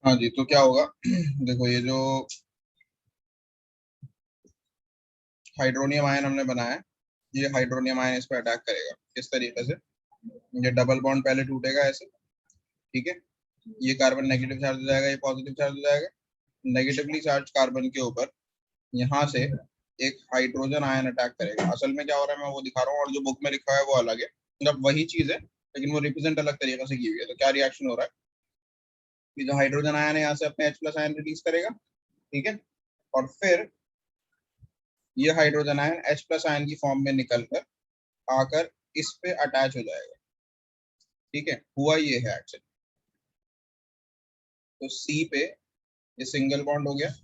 हाँ जी, तो क्या होगा देखो, ये जो हाइड्रोनियम आयन हमने बनाया है, ये हाइड्रोनियम आयन इस पर अटैक करेगा। किस तरीके से? ये डबल बॉन्ड पहले टूटेगा ऐसे, ठीक है। ये कार्बन नेगेटिव चार्ज हो जाएगा, ये पॉजिटिव चार्ज हो जाएगा। नेगेटिवली चार्ज कार्बन के ऊपर यहाँ से एक हाइड्रोजन आयन अटैक करेगा। असल में क्या हो रहा है मैं वो दिखा रहा हूँ, और जो बुक में लिखा है वो अलग है, मतलब वही चीज है लेकिन वो रिप्रेजेंट अलग तरीके से की हुई है। तो क्या रिएक्शन हो रहा है कि जो हाइड्रोजन आयन है यहाँ से अपने H प्लस आयन रिलीज करेगा, ठीक है। और फिर ये hydrogen ion H plus ion की फॉर्म में निकल कर आकर इस पे अटैच हो जाएगा, ठीक है। हुआ ये है एक्चुअली। तो C पे ये सिंगल बॉन्ड हो गया,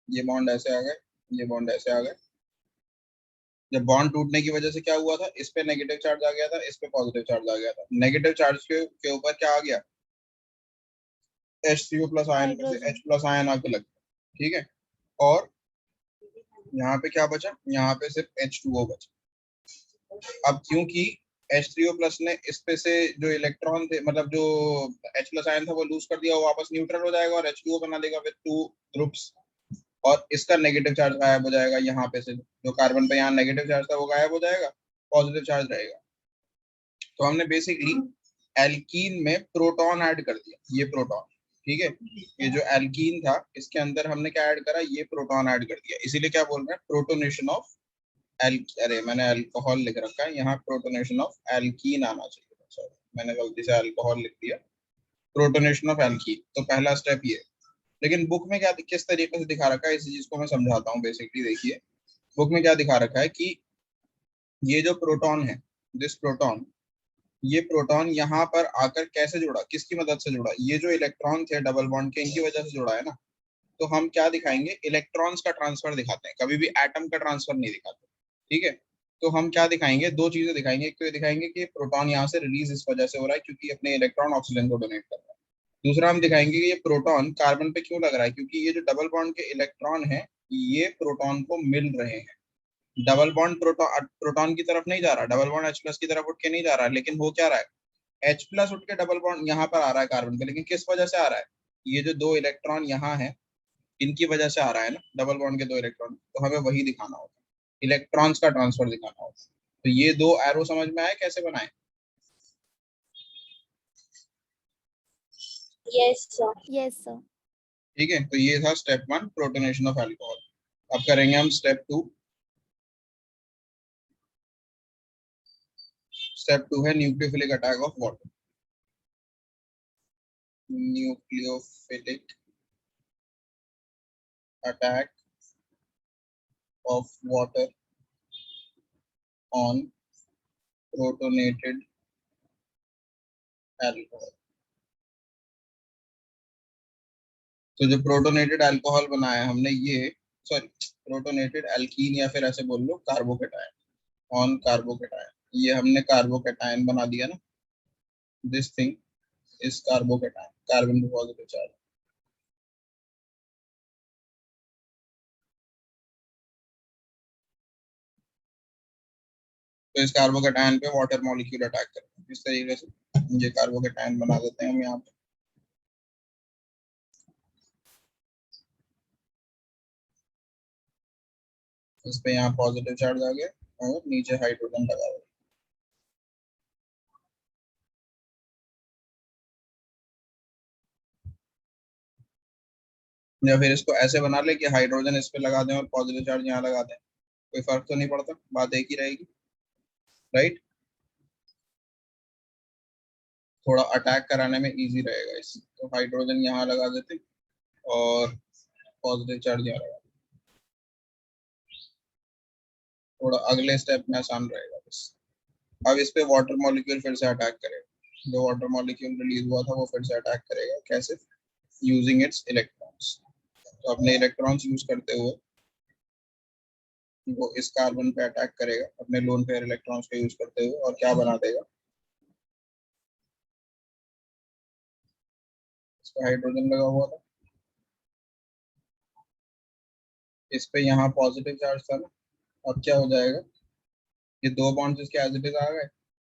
ये बॉन्ड ऐसे आ गए, ये बॉन्ड ऐसे आ गए। जब बॉन्ड टूटने की वजह से क्या हुआ था, इस पे नेगेटिव चार्ज आ गया था, इस पे पॉजिटिव चार्ज आ गया था। नेगेटिव चार्ज के ऊपर क्या आ गया, H3O प्लस आयन में से हाइड्रोजन। H प्लस आयन आके लग गया, ठीक है। और यहाँ पे क्या बचा, यहाँ पे सिर्फ H2O बचा। अब क्योंकि H3O प्लस ने इस पे से जो इलेक्ट्रॉन थे, मतलब जो H प्लस आयन था वो लूज कर दिया, वो वापस न्यूट्रल हो जाएगा और H2O बना देगा विद टू ग्रुप्स। और इसका नेगेटिव चार्ज गायब हो जाएगा, यहाँ पे से जो कार्बन पे यहाँ नेगेटिव चार्ज था वो गायब हो जाएगा, पॉजिटिव चार्ज रहेगा। तो हमने बेसिकली एल्कीन में प्रोटॉन ऐड कर दिया, ये प्रोटॉन, ठीक है। ये जो एल्कीन था इसके अंदर हमने क्या ऐड करा, ये प्रोटॉन ऐड कर दिया। इसीलिए क्या बोल रहे हैं, प्रोटोनेशन ऑफ एल, अरे मैंने अल्कोहल लिख रखा है यहाँ, प्रोटोनेशन ऑफ एल्कीन आना चाहिए, सॉरी मैंने गलती से अल्कोहल लिख दिया। प्रोटोनेशन ऑफ एल्कीन, तो पहला स्टेप ये। लेकिन बुक में क्या किस तरीके से दिखा रखा है इस चीज को मैं समझाता हूँ। बेसिकली देखिए, बुक में क्या दिखा रखा है कि ये जो प्रोटॉन है, दिस प्रोटॉन, ये प्रोटॉन यहाँ पर आकर कैसे जुड़ा, किसकी मदद से जुड़ा, ये जो इलेक्ट्रॉन थे डबल बॉन्ड के, इनकी वजह से जुड़ा है ना। तो हम क्या दिखाएंगे, इलेक्ट्रॉन्स का ट्रांसफर दिखाते हैं, कभी भी एटम का ट्रांसफर नहीं दिखाते, ठीक है। तो हम क्या दिखाएंगे, दो चीजें दिखाएंगे। एक तो ये दिखाएंगे कि प्रोटॉन यहाँ से रिलीज इस वजह से हो रहा है क्योंकि अपने इलेक्ट्रॉन ऑक्सीजन को डोनेट कर रहा है। दूसरा हम दिखाएंगे कि ये प्रोटॉन कार्बन पे क्यों लग रहा है, क्योंकि ये जो डबल बॉन्ड के इलेक्ट्रॉन है ये प्रोटॉन को मिल रहे हैं। डबल बॉन्ड प्रोटॉन की तरफ नहीं जा रहा, डबल बॉन्ड H प्लस की तरफ उठ के नहीं जा रहा, लेकिन हो क्या रहा है, H प्लस उठ के डबल बॉन्ड यहाँ पर आ रहा है कार्बन पे। लेकिन किस वजह से आ रहा है, ये जो दो इलेक्ट्रॉन यहाँ है इनकी वजह से आ रहा है ना, डबल बॉन्ड के दो इलेक्ट्रॉन। तो हमें वही दिखाना होगा, इलेक्ट्रॉन्स का ट्रांसफर दिखाना होगा। तो ये दो एरो समझ में आए कैसे बनाए? Yes sir. Yes sir. ठीक है, तो ये था स्टेप 1, प्रोटोनेशन ऑफ अल्कोहल। अब करेंगे हम स्टेप 2। स्टेप 2 है nucleophilic attack of water. Nucleophilic attack of water on protonated alcohol. तो जो प्रोटोनेटेड अल्कोहल बनाया है हमने, ये सॉरी प्रोटोनेटेड एल्कीन या फिर ऐसे बोल लो कार्बोकेटायन, ऑन कार्बोकेटायन, ये हमने कार्बोकेटायन बना दिया ना। This thing is carbocation, carbon पे पॉजिटिव चार्ज। तो इस कार्बोकेटायन पे वाटर मॉलिक्यूल अटैक करते हैं इस तरीके से। ये कार्बोकेटायन बना देते हैं हम यहाँ पे। इस पे यहाँ पॉजिटिव चार्ज आ गया और नीचे हाइड्रोजन लगा हुआ। या फिर इसको ऐसे बना ले कि हाइड्रोजन इस पे लगा दें और पॉजिटिव चार्ज यहाँ लगा दें, कोई फर्क तो नहीं पड़ता, बात एक ही रहेगी, राइट। थोड़ा अटैक कराने में इजी रहेगा इस, तो हाइड्रोजन यहाँ लगा देते और पॉजिटिव चार्ज यहाँ लगा देते, थोड़ा अगले स्टेप में आसान रहेगा बस। अब इस पे वाटर मॉलिक्यूल फिर से अटैक करेगा, जो वाटर मॉलिक्यूल रिलीज हुआ था वो फिर से अटैक करेगा। कैसे? Using its electrons. तो अपने इलेक्ट्रॉन्स यूज करते हुए वो इस कार्बन पे अटैक करेगा अपने लोन पेयर इलेक्ट्रॉन्स का यूज करते हुए, और क्या बना देगा, इस पे हाइड्रोजन लगा हुआ था, इस पे यहाँ पॉजिटिव चार्ज था ना। अब क्या हो जाएगा, ये दो बॉन्ड जिसके एज इट इज आ गए,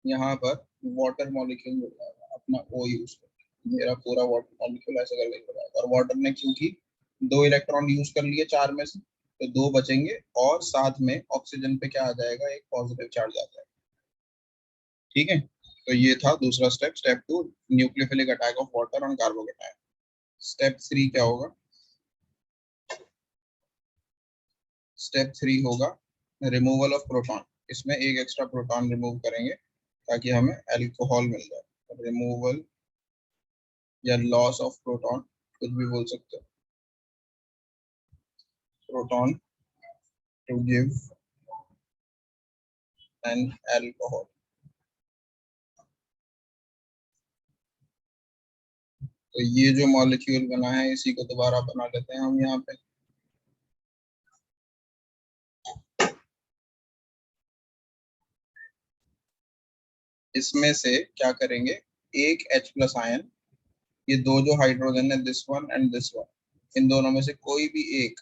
यहाँ पर वाटर मॉलिक्यूल मिल जाएगा अपना ओ यूज करके। मेरा पूरा वाटर मॉलिक्यूल ऐसे करके निकल जाएगा। और वाटर ने क्योंकि 2 इलेक्ट्रॉन यूज कर लिए 4 में से, तो 2 बचेंगे और साथ में ऑक्सीजन पे क्या आ जाएगा, एक पॉजिटिव चार्ज आ जाएगा। ठीक है, तो ये था दूसरा step, step 2, nucleophilic attack of water on carbocation. Step 3 क्या होगा? स्टेप 3 होगा रिमूवल ऑफ प्रोटॉन। इसमें एक एक्स्ट्रा प्रोटॉन रिमूव करेंगे ताकि हमें अल्कोहल मिल जाए। रिमूवल या लॉस ऑफ प्रोटॉन, कुछ भी बोल सकते हो। Proton to give an alcohol. तो ये जो मॉलिक्यूल बना है इसी को दोबारा बना लेते हैं हम यहाँ पे। इसमें से क्या करेंगे, एक H प्लस आयन, ये दो जो हाइड्रोजन है this one and this one, इन दोनों में से कोई भी एक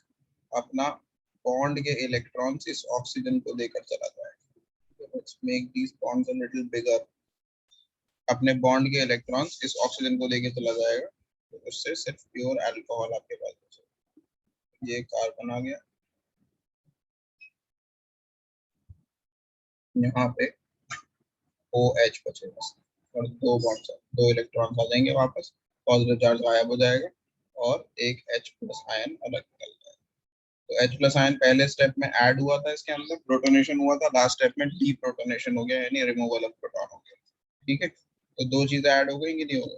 अपना बॉन्ड के इलेक्ट्रॉन्स इस ऑक्सीजन को देकर चला जाएगा। Let's make these bonds a little bigger. अपने बॉन्ड के इलेक्ट्रॉन्स इस ऑक्सीजन को देकर चला जाएगा, तो उससे सिर्फ प्योर अल्कोहल आपके पास बचेगा। ये कार्बन आ गया, यहाँ पे OH बचेगा और 2 बॉन्ड्स, 2 इलेक्ट्रॉन्स आ जाएंगे वापस, पॉजिटिव चार्ज गायब हो जाएगा और एक H प्लस आयन अलग निकल जाएगा। तो H प्लस आयन पहले स्टेप में ऐड हुआ था, इसके अंदर प्रोटोनेशन हुआ था, लास्ट स्टेप में डीप्रोटोनेशन हो गया, यानी रिमूवल ऑफ प्रोटॉन हो गया। ठीक है, तो 2 चीजें ऐड हो गई कि नहीं हो गई?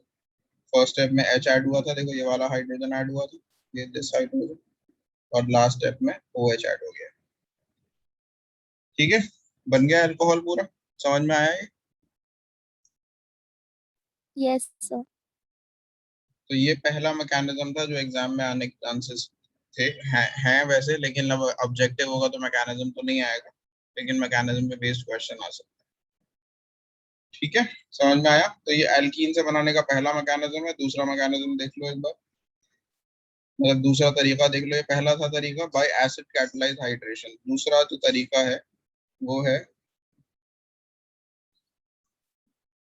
फर्स्ट स्टेप में H ऐड हुआ था, देखो ये वाला हाइड्रोजन ऐड हुआ था, ये दिस हाइड्रोजन, और लास्ट स्टेप में OH ऐड हो गया। ठीक है, बन गया अल्कोहल पूरा, समझ में आया ये? Yes, sir. तो ये पहला मैकेनिज्म था जो एग्जाम में आने के चांसेस थे, हैं वैसे, लेकिन अब ऑब्जेक्टिव होगा तो मैकेनिज्म तो नहीं आएगा, लेकिन मैकेनिज्म पे बेस्ड क्वेश्चन आ सकता है। ठीक है, समझ में आया? तो ये एल्कीन से बनाने का पहला मैकेनिज्म है। दूसरा मैकेनिज्म देख लो एक बार, मतलब दूसरा तरीका देख लो। ये पहला था तरीका बाय एसिड कैटलाइज हाइड्रेशन, दूसरा जो तरीका है वो है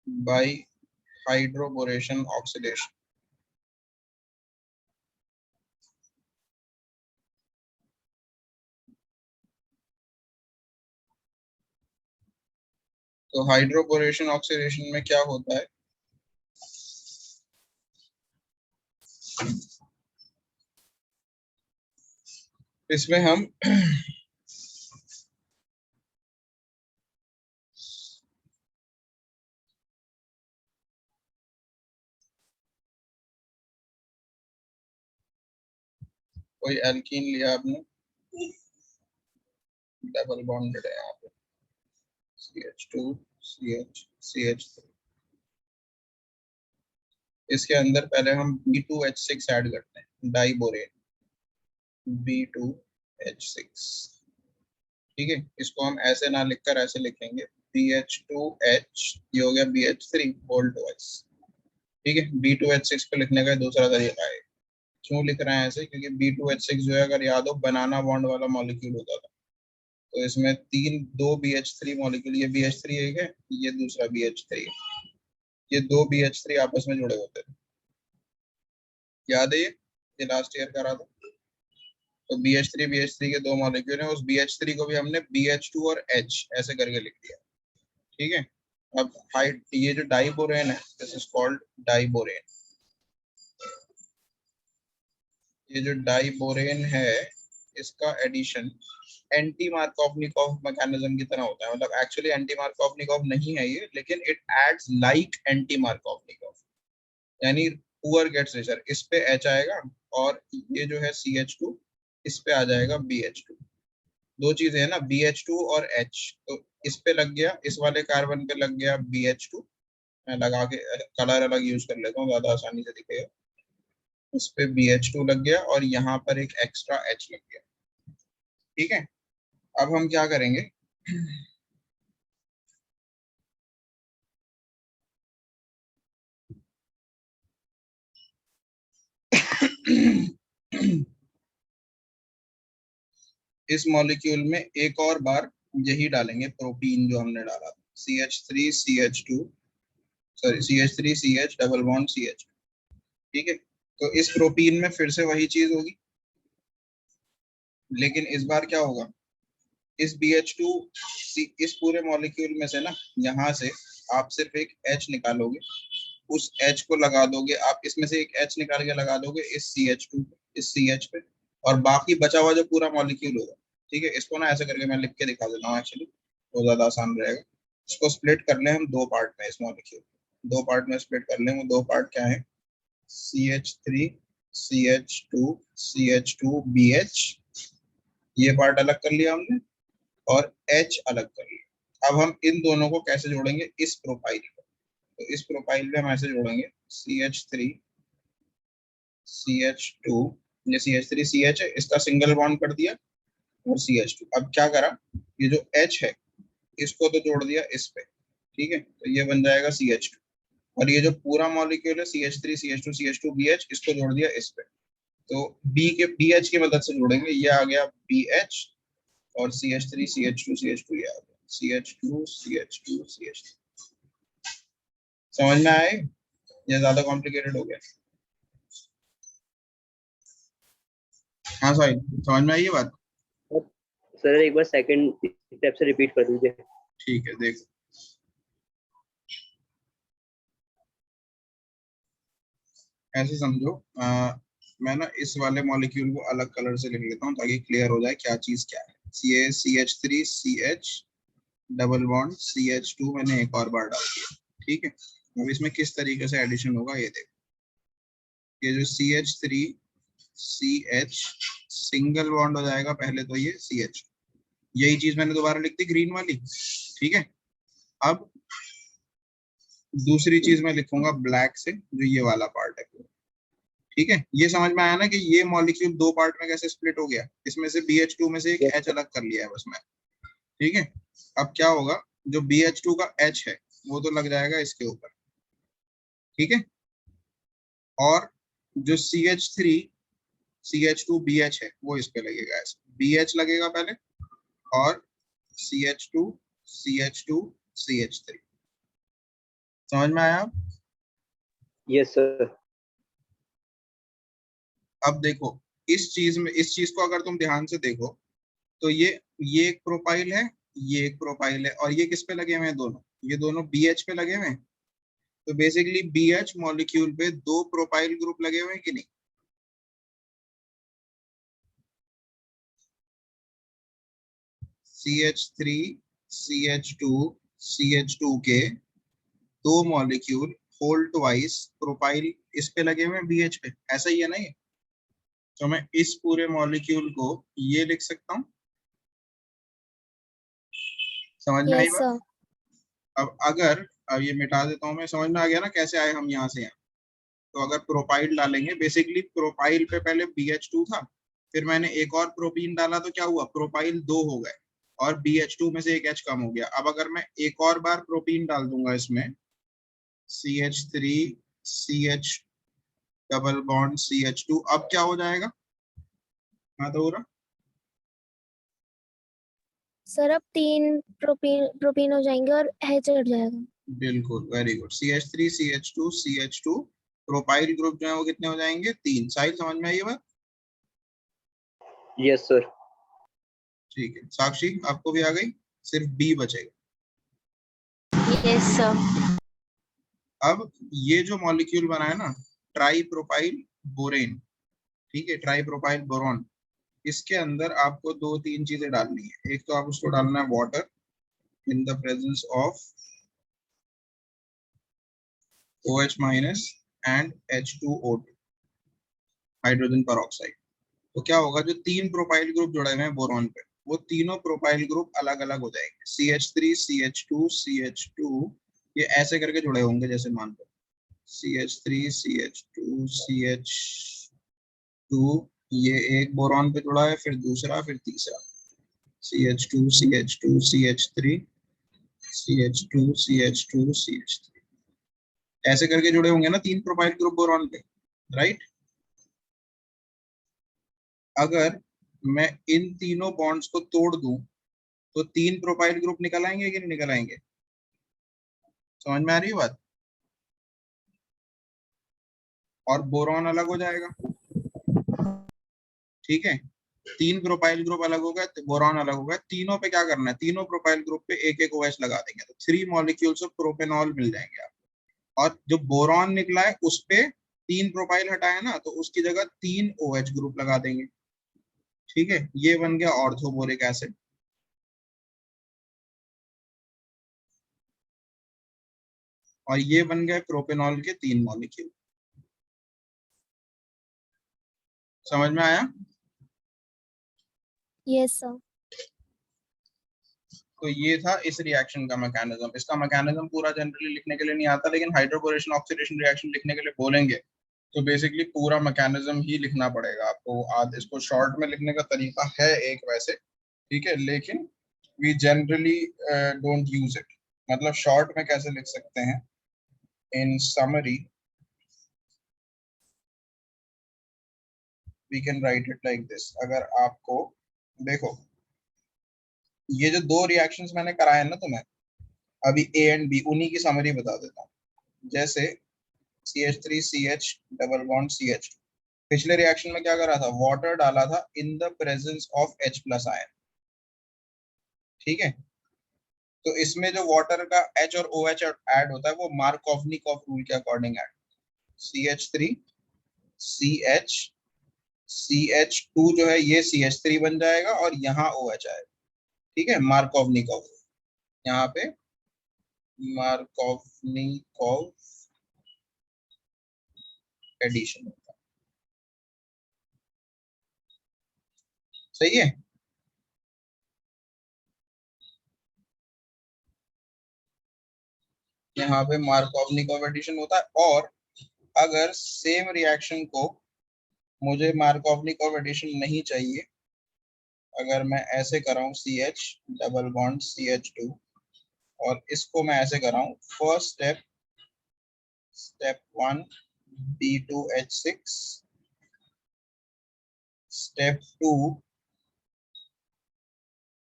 बाय हाइड्रोबोरेशन ऑक्सीडेशन। तो हाइड्रोबोरेशन ऑक्सीडेशन में क्या होता है, इसमें हम कोई एल्कीन लिया आपने, डबल बॉन्डेड है यहाँ पे, CH2 CH CH3, इसके अंदर पहले हम B2H6 ऐड करते हैं, डाइबोरेन B2H6। ठीक है, इसको हम ऐसे ना लिखकर ऐसे लिखेंगे, BH2H, ये हो गया BH3 बोल्ड वाइज। ठीक है, B2H6 को लिखने का दूसरा तरीका है। क्यों लिख रहे हैं ऐसे? क्योंकि B2H6 जो है, अगर याद हो, बनाना बॉन्ड वाला मॉलिक्यूल होता था, तो इसमें दो BH3 मॉलिक्यूल, ये BH3 एक है, ये दूसरा BH3 है, ये दो BH3 आपस में जुड़े होते थे, याद है ये लास्ट ईयर करा था। तो BH3 के दो मॉलिक्यूल हैं, उस BH3 को भी हमने BH2 और H ऐसे करके लिख दिया। ठीक है, अब हाइट, ये जो डाइबोरेन है, दिस इज कॉल्ड डाइबोरेन। ये जो डाइबोरेन है, इसका एडिशन एंटी मार्कोवनिकॉफ मैकेनिज्म की तरह होता है, मतलब एक्चुअली एंटी मार्कोवनिकॉफ नहीं है ये, लेकिन it acts like anti Markovnikov, यानी पुअर गेट्स रिचर, इस पे H आएगा और ये जो है CH2, इस पे आ जाएगा BH2। दो चीजें है ना, BH2 और H, तो इस पे लग गया, इस वाले कार्बन पे लग गया BH2, मैं लगा के कलर अलग यूज कर लेता हूँ ज्यादा आसानी से दिखेगा, इस पे BH2 लग गया और यहाँ पर एक एक्स्ट्रा H लग गया। ठीक है, अब हम क्या करेंगे, इस मॉलिक्यूल में एक और बार यही डालेंगे, प्रोटीन जो हमने डाला था, CH3 CH2, sorry CH3 CH double bond CH, ठीक है, तो इस प्रोपीन में फिर से वही चीज होगी, लेकिन इस बार क्या होगा, इस BH2 इस पूरे मॉलिक्यूल में से ना, यहाँ से आप सिर्फ एक H निकालोगे, उस H को लगा दोगे, आप इसमें से एक H निकाल के लगा दोगे इस CH2 पे, इस CH पे, और बाकी बचा हुआ जो पूरा मॉलिक्यूल होगा, ठीक है, इसको ना ऐसे करके मैं लिख के दिखा देता हूँ, एक्चुअली वो ज्यादा आसान रहेगा। इसको स्प्लिट कर ले हम दो पार्ट में, इस मॉलिक्यूल दो पार्ट में स्प्लिट कर ले। वो दो पार्ट क्या है, CH3 CH2 CH2BH, ये पार्ट अलग कर लिया हमने, और H अलग कर लिया। अब हम इन दोनों को कैसे जोड़ेंगे, इस प्रोफाइल को, तो इस प्रोफाइल पे हम ऐसे जोड़ेंगे CH3 CH2, ये CH3 CH है, इसका सिंगल बॉन्ड कर दिया, और CH2। अब क्या करा, ये जो H है इसको तो जोड़ दिया इस पे, ठीक है, तो ये बन जाएगा CH2, और ये जो पूरा मॉलिक्यूल है CH3 CH2 CH2BH, इसको जोड़ दिया इस पे, तो BH की मदद से जोड़ेंगे, ये आ गया BH, और CH3 CH2 CH2 ये आ गया CH2 CH2 CH2। समझ में आए, ये ज्यादा कॉम्प्लिकेटेड हो गया? हाँ साहिल, समझ में आई ये बात? सर एक बार सेकंड स्टेप से रिपीट कर दीजिए। ठीक है, देखो ऐसे समझो, मैं ना इस वाले मॉलिक्यूल को अलग कलर से लिख लेता हूँ ताकि क्लियर हो जाए क्या चीज क्या है। CH3 CH double bond CH2 मैंने एक और बार डाल दिया, ठीक है। अब इसमें किस तरीके से एडिशन होगा ये देखो, ये जो CH3 CH सिंगल बॉन्ड हो जाएगा पहले, तो ये CH, यही चीज मैंने दोबारा लिख दी ग्रीन वाली, ठीक है। अब दूसरी चीज मैं लिखूंगा ब्लैक से, जो ये वाला पार्ट है, ठीक है। ये समझ में आया ना कि ये मॉलिक्यूल दो पार्ट में कैसे स्प्लिट हो गया, इसमें से BH2 में से एक Yes, H अलग कर लिया है बस मैं, ठीक है। अब क्या होगा, जो BH2 का H है वो तो लग जाएगा इसके ऊपर, ठीक है, और जो CH3 CH2BH है वो इस पे लगेगा, ऐसे BH लगेगा पहले, और CH2 CH2 CH3। समझ में आया? Yes sir. अब देखो इस चीज में, इस चीज को अगर तुम ध्यान से देखो, तो ये एक प्रोफाइल है, ये एक प्रोफाइल है, और ये किस पे लगे हुए हैं दोनों, ये दोनों BH पे लगे हुए हैं। तो बेसिकली BH मॉलिक्यूल पे दो प्रोफाइल ग्रुप लगे हुए हैं कि नहीं? CH3 CH2 CH2 के दो मॉलिक्यूल होल्ड वाइज प्रोफाइल इस पे लगे हुए हैं BH पे, ऐसा ही है ना ये। तो मैं इस पूरे मॉलिक्यूल को ये लिख सकता हूँ, समझ में आई Yes, बात? sir. अब ये मिटा देता हूँ मैं, समझ में आ गया ना कैसे आए हम यहाँ से यहाँ। तो अगर प्रोपाइल डालेंगे, बेसिकली प्रोपाइल पे पहले BH2 था, फिर मैंने एक और प्रोपीन डाला तो क्या हुआ, प्रोपाइल दो हो गए, और BH2 में से एक H कम हो गया। अब अगर मैं एक और बार प्रोपीन डाल दूंगा इसमें, CH3 CH double bond CH2, अब क्या हो जाएगा? हाँ तो पूरा सर अब 3 प्रोपीन हो जाएंगे और H हट जाएगा। बिल्कुल, very good. CH3 CH2 CH2 propyl group जो है वो कितने हो जाएंगे, 3। साहिल समझ में आई ये बात? Yes sir. ठीक है, साक्षी आपको भी आ गई, सिर्फ B बचेगा। Yes, sir. अब ये जो मॉलिक्यूल बना है ना, ट्राई प्रोपाइल बोरेन, ठीक है, ट्राई प्रोपाइल बोरॉन, इसके अंदर आपको दो तीन चीजें डालनी है। एक तो आप उसको डालना है water in the presence of OH minus and H2O2, hydrogen peroxide. तो क्या होगा, जो तीन प्रोपाइल ग्रुप जुड़े हुए हैं बोरॉन पे, वो तीनों प्रोपाइल ग्रुप अलग अलग हो जाएंगे। CH3 CH2 CH2 ये ऐसे करके जुड़े होंगे, जैसे मान लो CH3 CH2 CH2, ये एक बोरॉन पे जुड़ा है, फिर दूसरा, फिर तीसरा, CH2 CH2 CH3 CH2 CH2 CH3, ऐसे करके जुड़े होंगे ना तीन प्रोपाइल ग्रुप बोरॉन पे, राइट। अगर मैं इन तीनों बॉन्ड्स को तोड़ दूं तो तीन प्रोपाइल ग्रुप निकल आएंगे कि नहीं निकल आएंगे? समझ में आ रही है बात? और बोरॉन अलग हो जाएगा। ठीक है, 3 प्रोपाइल ग्रुप अलग हो गए, बोरॉन अलग हो गया। तीनों पे क्या करना है, तीनों प्रोपाइल ग्रुप पे एक एक OH लगा देंगे तो 3 मॉलिक्यूल्स ऑफ प्रोपेनॉल मिल जाएंगे आप। और जो बोरॉन निकला है उस पे 3 प्रोपाइल हटाया ना, तो उसकी जगह 3 OH ग्रुप लगा देंगे। ठीक है, ये बन गया ऑर्थोबोरिक एसिड। और ये बन गए प्रोपेनॉल के 3 मॉलिक्यूल। समझ में आया? Yes sir. तो ये था इस रिएक्शन का मैकेनिज्म। इसका मैकेनिज्म पूरा जनरली लिखने के लिए नहीं आता, लेकिन हाइड्रोबोरेशन ऑक्सीडेशन रिएक्शन लिखने के लिए बोलेंगे तो बेसिकली पूरा मैकेनिज्म ही लिखना पड़ेगा आपको। आज इसको शॉर्ट में लिखने का तरीका है एक वैसे, ठीक है, लेकिन we generally don't use it. मतलब शॉर्ट में कैसे लिख सकते हैं, in summary we can write it like this. अगर आपको देखो, ये जो 2 रिएक्शंस मैंने कराए ना तुम्हें अभी, A एंड B, उन्हीं की समरी बता देता हूँ। जैसे CH3CH डबल बॉन्ड CH, पिछले रिएक्शन में क्या करा था, वाटर डाला था in the presence of H plus ion. ठीक है, तो इसमें जो वाटर का H और OH ऐड होता है वो मार्कोवनिकॉफ रूल के according add, CH3 CH CH2 जो है ये CH3 बन जाएगा और यहाँ OH आएगा। ठीक है, मार्कोवनिकॉफ, यहाँ पे मार्कोवनिकॉफ एडिशन होता है। सही है, यहाँ पे मार्कोवनिकॉफ एडिशन होता है। और अगर सेम रिएक्शन को मुझे मार्कोवनिकॉफ एडिशन नहीं चाहिए, अगर मैं ऐसे कराऊं CH डबल बॉन्ड CH2 और इसको मैं ऐसे कराऊं, first step step 1 B2H6, step 2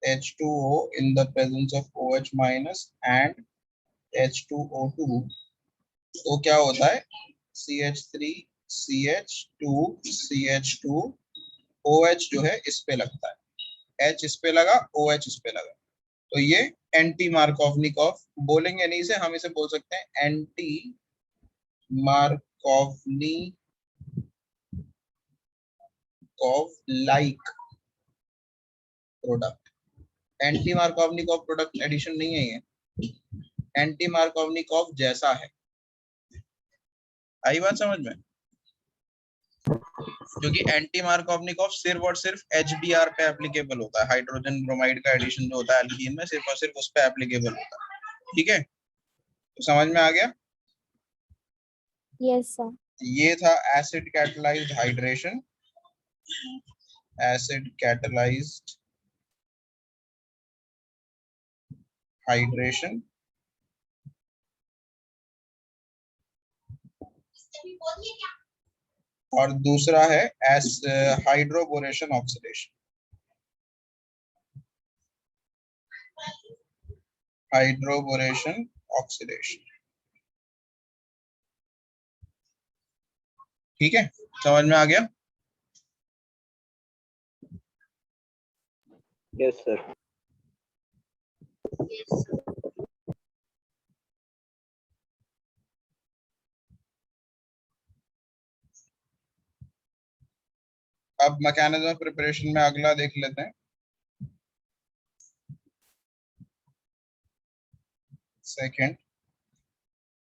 H2O in the presence of OH minus and H2O2, तो क्या होता है, CH3 CH2 CH2 OH जो है इस पे लगता है, H इस पे लगा, OH इस पे लगा, तो ये एंटी मार्कोवनिकॉफ बोलेंगे नहीं, से हम इसे बोल सकते हैं anti Markovnikov like product. Anti Markovnikov product addition नहीं है ये, एंटी मार्कोवनिकॉफ जैसा है। आई बात समझ में? क्योंकि एंटी मार्कोवनिकॉफ सिर्फ और सिर्फ HBr पे एप्लीकेबल होता है, हाइड्रोजन ब्रोमाइड का एडिशन जो होता है एल्कीन में, सिर्फ और सिर्फ उस पे एप्लीकेबल होता है। ठीक है, तो समझ में आ गया? Yes sir. ये था acid catalysed hydration, acid catalysed hydration. और दूसरा है हाइड्रोबोरेशन ऑक्सीडेशन, हाइड्रोबोरेशन ऑक्सीडेशन। ठीक है, समझ में आ गया? Yes sir. अब मैकेनिज्म प्रिपरेशन में अगला देख लेते हैं। सेकंड,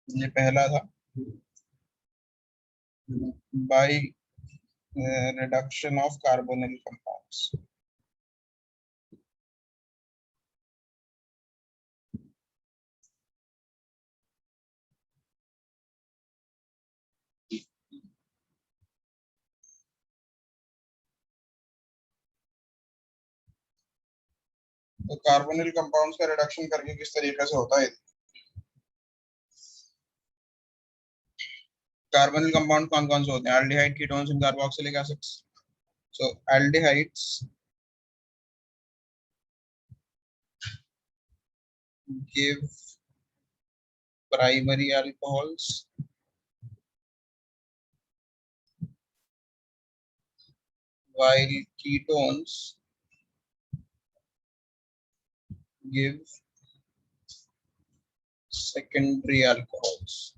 ये पहला था by reduction of carbonyl compounds. तो कार्बोनिल कंपाउंड्स का रिडक्शन करके किस तरीके से होता है, कार्बोनिल कंपाउंड कौन कौन से होते हैं, aldehyde, ketones and carboxylic acids. So aldehydes give primary alcohols while ketones give secondary alcohols.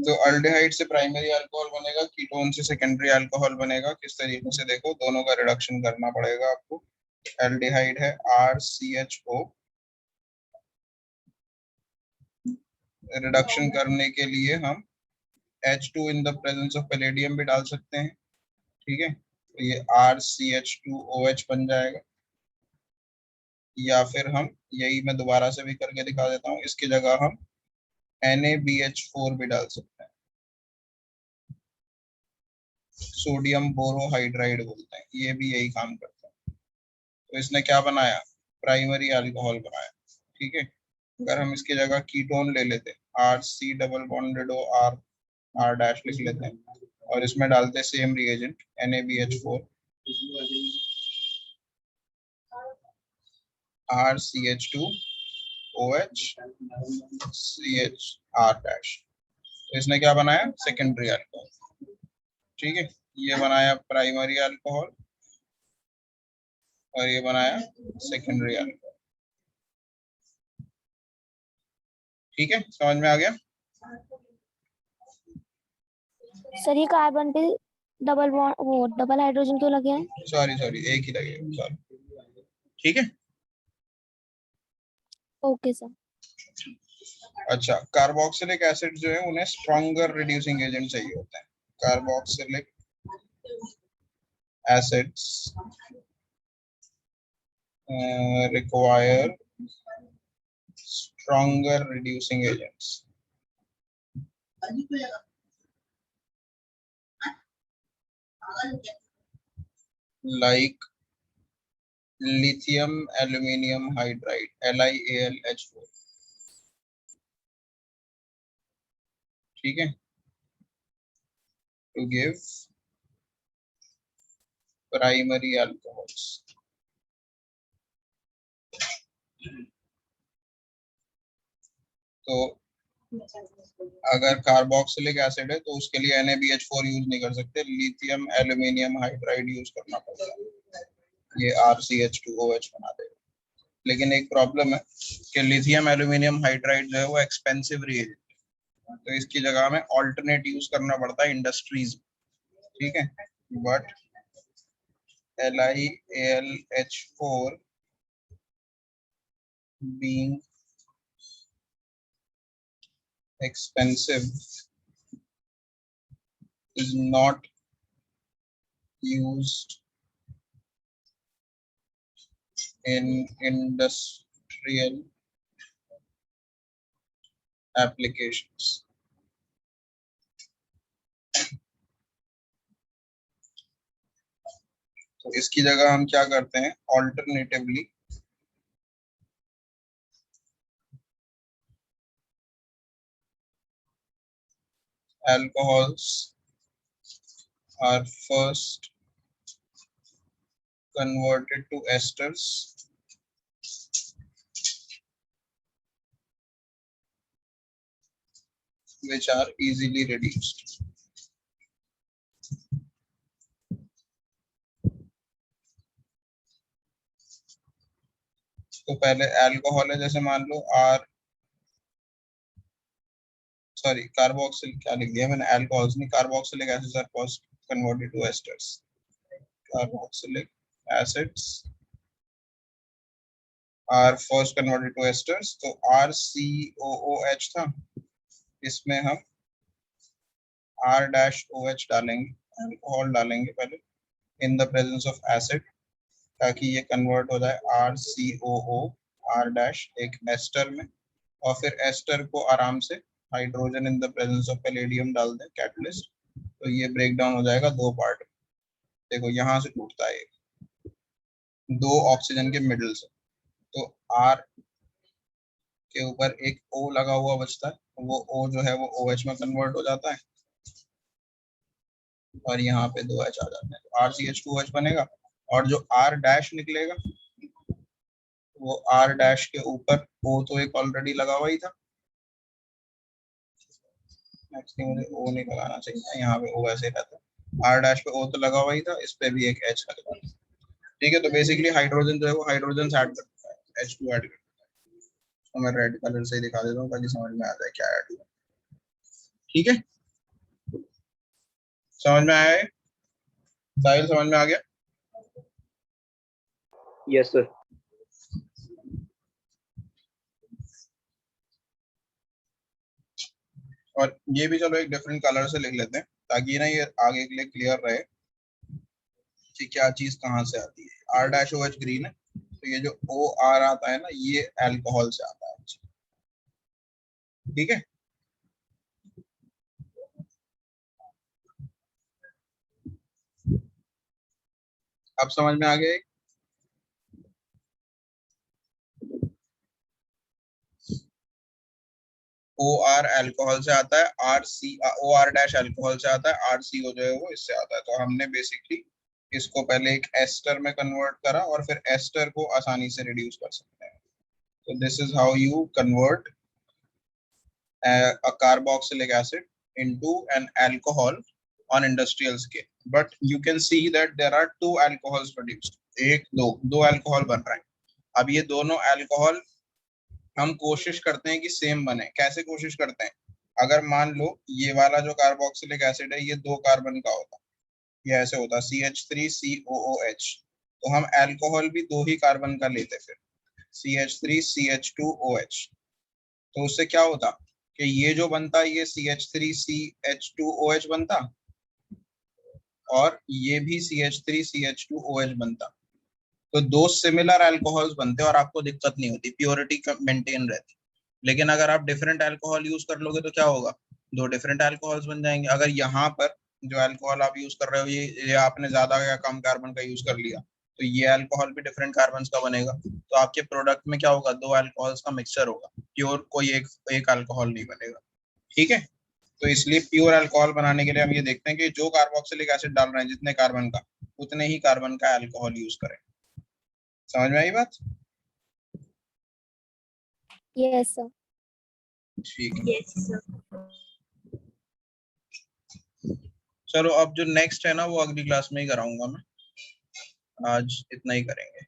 तो अल्डिहाइड से प्राइमरी अल्कोहल बनेगा, कीटोन से सेकेंडरी अल्कोहल बनेगा। किस तरीके से, देखो दोनों का रिडक्शन करना पड़ेगा आपको। एल्डिहाइड है RCHO, रिडक्शन करने के लिए हम H2 in the presence of palladium भी डाल सकते हैं, ठीक है। तो ये RCH2OH बन जाएगा, या फिर हम यही मैं दोबारा से भी करके दिखा देता हूँ, इसकी जगह हम NaBH4 भी डाल सकते हैं, सोडियम बोरोहाइड्राइड बोलते हैं, ये भी यही काम करता है। तो इसने क्या बनाया, प्राइमरी अल्कोहल बनाया, ठीक है। अगर हम इसकी जगह कीटोन ले लेते, RC double bonded R dash लिख लेते हैं, और इसमें डालते same reagent NaBH4 RCH2OH CHR dash. तो इसने क्या बनाया, सेकेंडरी अल्कोहल, ठीक है। ये बनाया प्राइमरी अल्कोहल और ये बनाया सेकेंडरी अल्कोहल, ठीक है। समझ में आ गया? सर ये कार्बन पे डबल बॉन्ड, वो डबल हाइड्रोजन क्यों लगे हैं? सॉरी एक ही लगेगा, सॉरी, ठीक है। Okay sir. अच्छा, कार्बोक्सिलिक एसिड जो है उन्हें स्ट्रॉन्गर रिड्यूसिंग एजेंट चाहिए होता है। Carboxylic acids require stronger reducing agents like lithium aluminium hydride LiAlH4, ठीक है, to give primary alcohols। तो अगर कार्बोक्सिलिक एसिड है तो उसके लिए NaBH4 यूज नहीं कर सकते, लिथियम एल्यूमिनियम हाइड्राइड यूज करना पड़ेगा, ये RCH2OH बना देगा। लेकिन एक प्रॉब्लम है कि लिथियम एल्यूमिनियम हाइड्राइड जो है वो एक्सपेंसिव रिएजेंट है, तो इसकी जगह में ऑल्टरनेट यूज करना पड़ता है इंडस्ट्रीज, ठीक है। But LiAlH4 being expensive is not used in industrial applications। तो इसकी जगह हम क्या करते हैं, alternatively alcohols are first converted to esters which are easily reduced। तो पहले अल्कोहल है, जैसे मान लो कार्बोक्सिल, क्या लिख दिया मैंने, अल्कोहल्स नहीं, carboxylic acids are first converted to esters. Carboxylic acids are first converted to esters. तो RCOOH था, इसमें हम R-OH डालेंगे, अल्कोहल डालेंगे पहले in the presence of acid, ताकि ये कन्वर्ट हो जाए RCOO R- एक एस्टर में, और फिर एस्टर को आराम से hydrogen in the presence of palladium डाल दें कैटलिस्ट, तो ये ब्रेक डाउन हो जाएगा दो पार्ट में। देखो यहाँ से टूटता है दो ऑक्सीजन के मिडिल से, तो R के ऊपर एक O लगा हुआ बचता है, वो O जो है वो OH में कन्वर्ट हो जाता है, और यहाँ पे दो H आ जाते हैं, तो RCH2OH बनेगा। और जो R- निकलेगा वो R डैश के ऊपर O तो एक ऑलरेडी लगा हुआ ही था, एक्चुअली मुझे O नहीं लगाना चाहिए, यहाँ पे O ऐसे रहता है, R डैश पे O तो लगा हुआ ही था, इस पे भी एक H लगा, ठीक है। तो बेसिकली हाइड्रोजन जो है वो हाइड्रोजन ऐड करता है, H2 ऐड करता है। तो मैं रेड कलर से दिखा देता हूँ ताकि समझ में आ जाए क्या ऐड हुआ, ठीक है। समझ में आया है साहिल, समझ में आ गया? Yes sir. और ये भी चलो एक डिफरेंट कलर से लिख लेते हैं ताकि ना ये आगे के लिए क्लियर रहे कि क्या चीज कहाँ से आती है। R डैश OH ग्रीन है, तो ये जो OR आता है ना ये अल्कोहल से आता है, ठीक है। अब समझ में आ गया? OR अल्कोहल से आता है, OR डैश अल्कोहल से आता है, RCO जो है वो इससे आता है। तो हमने बेसिकली इसको पहले एक एस्टर में कन्वर्ट करा और फिर एस्टर को आसानी से रिड्यूस कर सकते हैं। तो this is how you convert a carboxylic acid into an alcohol on industrial scale. But you can see that there are two alcohols produced. दो अल्कोहल बन रहे हैं। अब ये दोनों अल्कोहल हम कोशिश करते हैं कि सेम बने। कैसे कोशिश करते हैं? अगर मान लो ये वाला जो कार्बोक्सिलिक एसिड है ये 2 कार्बन का होता, ये ऐसे होता CH3COOH, तो हम अल्कोहल भी 2 ही कार्बन का लेते फिर CH3CH2OH। तो उससे क्या होता कि ये जो बनता ये CH3CH2OH बनता और ये भी CH3CH2OH बनता। तो 2 सिमिलर अल्कोहल्स बनते और आपको दिक्कत नहीं होती, प्योरिटी मेंटेन रहती। लेकिन अगर आप डिफरेंट अल्कोहल यूज कर लोगे तो क्या होगा? 2 डिफरेंट अल्कोहल्स बन जाएंगे। अगर यहाँ पर जो अल्कोहल आप यूज कर रहे हो ये आपने ज्यादा या कम कार्बन का यूज कर लिया तो ये अल्कोहल भी डिफरेंट कार्बन का बनेगा। तो आपके प्रोडक्ट में क्या होगा? 2 अल्कोहल्स का मिक्सचर होगा, प्योर कोई एक अल्कोहल नहीं बनेगा, ठीक है। तो इसलिए प्योर अल्कोहल बनाने के लिए हम ये देखते हैं कि जो कार्बोक्सिलिक एसिड डाल रहे हैं जितने कार्बन का उतने ही कार्बन का अल्कोहल यूज करें। समझ में आई बात? Yes sir. ठीक है। चलो अब जो नेक्स्ट है ना वो अगली क्लास में ही कराऊंगा मैं, आज इतना ही करेंगे।